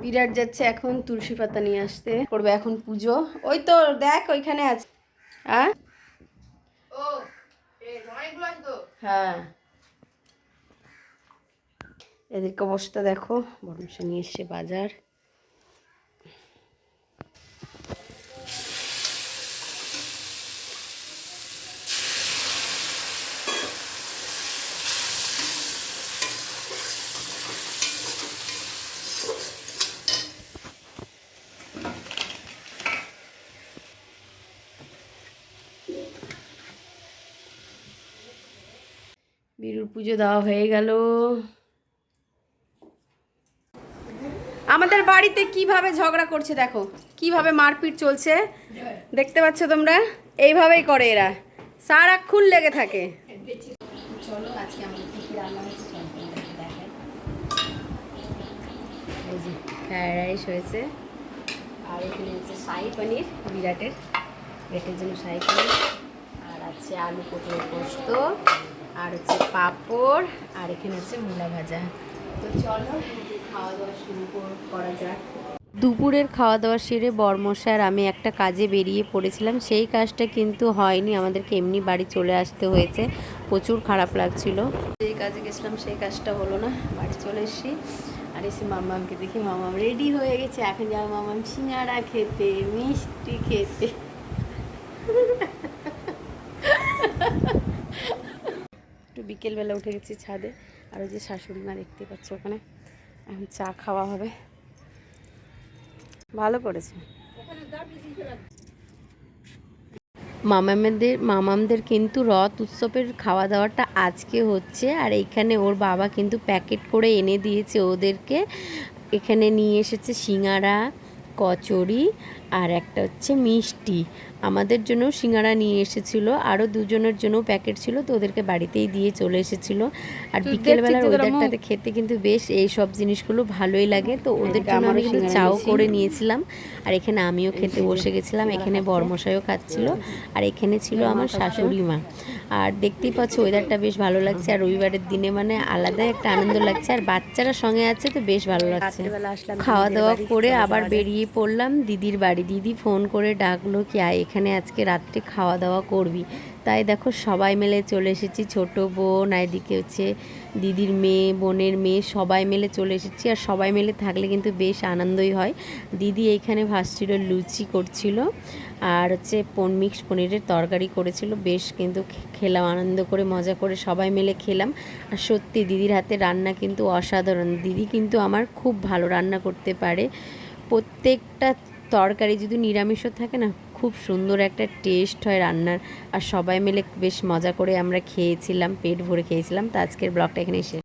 বিরাট যাচ্ছে এখন তুলসী পাতা নিয়ে আসতে, করবে এখন পুজো। ওই তো দেখ ওইখানে আছে। হ্যাঁ, এদেরকে অবস্থা দেখো, বরমশা নিয়ে এসছে বাজার। বিরুর পুজো দেওয়া হয়ে গেল। আমাদের বাড়িতে কিভাবে ঝগড়া করছে দেখো, কিভাবে মারপিট চলছে দেখতে পাচ্ছ তোমরা। এইভাবেই করে এরা, সারাক্ষণ লেগে থাকে। চলো আজকে আমাদের কি কি রান্না হয়েছে দেখাই। এই যে ফ্রাইড রাইস হয়েছে, আর এখানে হচ্ছে শাহি পনির, বিরাটের জন্য শাহি পনির, আর আছে আলু পটলের পোস্ত, আর হচ্ছে পাঁপড়, আর এখানে হচ্ছে মূলা ভাজা। তো চলো খাওয়া দাওয়া শুরু করা যাক। দুপুরের খাওয়া দাওয়া সেরে বরমশাই আর আমি একটা কাজে বেরিয়ে পড়েছিলাম, সেই কাজটা কিন্তু হয়নি, আমাদেরকে এমনি বাড়ি চলে আসতে হয়েছে, প্রচুর খারাপ লাগছিল। যেই কাজে গেছিলাম সেই কাজটা হলো না, বাড়ি চলে এসেছি। আর এসে মামামকে দেখি মামাম রেডি হয়ে গেছে, এখন যাও মামাম সিঙ্গাড়া খেতে, মিষ্টি খেতে। একটু বিকেলবেলা উঠে গেছি ছাদে, আর ওই যে শাশুড়ি মা দেখতে পাচ্ছ ওখানে, এখন চা খাওয়া হবে। ভালো করেছে। মামামদের কিন্তু রথ উৎসবের খাওয়া দাওয়াটা আজকে হচ্ছে, আর এইখানে ওর বাবা কিন্তু প্যাকেট করে এনে দিয়েছে ওদেরকে। এখানে নিয়ে এসেছে সিঙ্গারা, কচুরি, আর একটা হচ্ছে মিষ্টি। আমাদের জন্য সিঙ্গারা নিয়ে এসেছিলো, আরও দুজনের জন্য প্যাকেট ছিল, তো ওদেরকে বাড়িতেই দিয়ে চলে এসেছিলো। আর বিকেলবেলার ওয়েদারটাতে খেতে কিন্তু বেশ এই সব জিনিসগুলো ভালোই লাগে, তো ওদের জন্য আমি কিন্তু চাও করে নিয়েছিলাম। আর এখানে আমিও খেতে বসে গেছিলাম, এখানে বরমশাইও খাচ্ছিল, আর এখানে ছিল আমার শাশুড়ি মা। আর দেখতেই পাচ্ছ ওয়েদারটা বেশ ভালো লাগছে, আর রবিবারের দিনে মানে আলাদাই একটা আনন্দ লাগছে, আর বাচ্চারা সঙ্গে আছে তো বেশ ভালো লাগছে। খাওয়া দাওয়া করে আবার বেরিয়ে পড়লাম দিদির বাড়ি। দিদি ফোন করে ডাকলো কি আয় এখানে আজকে রাত্রে খাওয়া দাওয়া করবি। তাই দেখো সবাই মিলে চলে এসেছি, ছোট বোন, এদিকে হচ্ছে দিদির মেয়ে, বোনের মেয়ে, সবাই মিলে চলে এসেছি। আর সবাই মিলে থাকলে কিন্তু বেশ আনন্দই হয়। দিদি এইখানে ভাসছিল, লুচি করছিল, আর হচ্ছে মিক্সড পনিরের তরকারি করেছিল, বেশ কিন্তু খেলাম আনন্দ করে, মজা করে সবাই মিলে খেলাম। আর সত্যি দিদির হাতে রান্না কিন্তু অসাধারণ, দিদি কিন্তু আমার খুব ভালো রান্না করতে পারে। প্রত্যেকটা তরকারি যদি নিরামিষও থাকে না, খুব সুন্দর একটা টেস্ট হয় রান্নার। আর সবাই মিলে বেশ মজা করে আমরা খেয়েছিলাম, পেট ভরে খেয়েছিলাম। তো আজকের ব্লগটা এখানেই শেষ।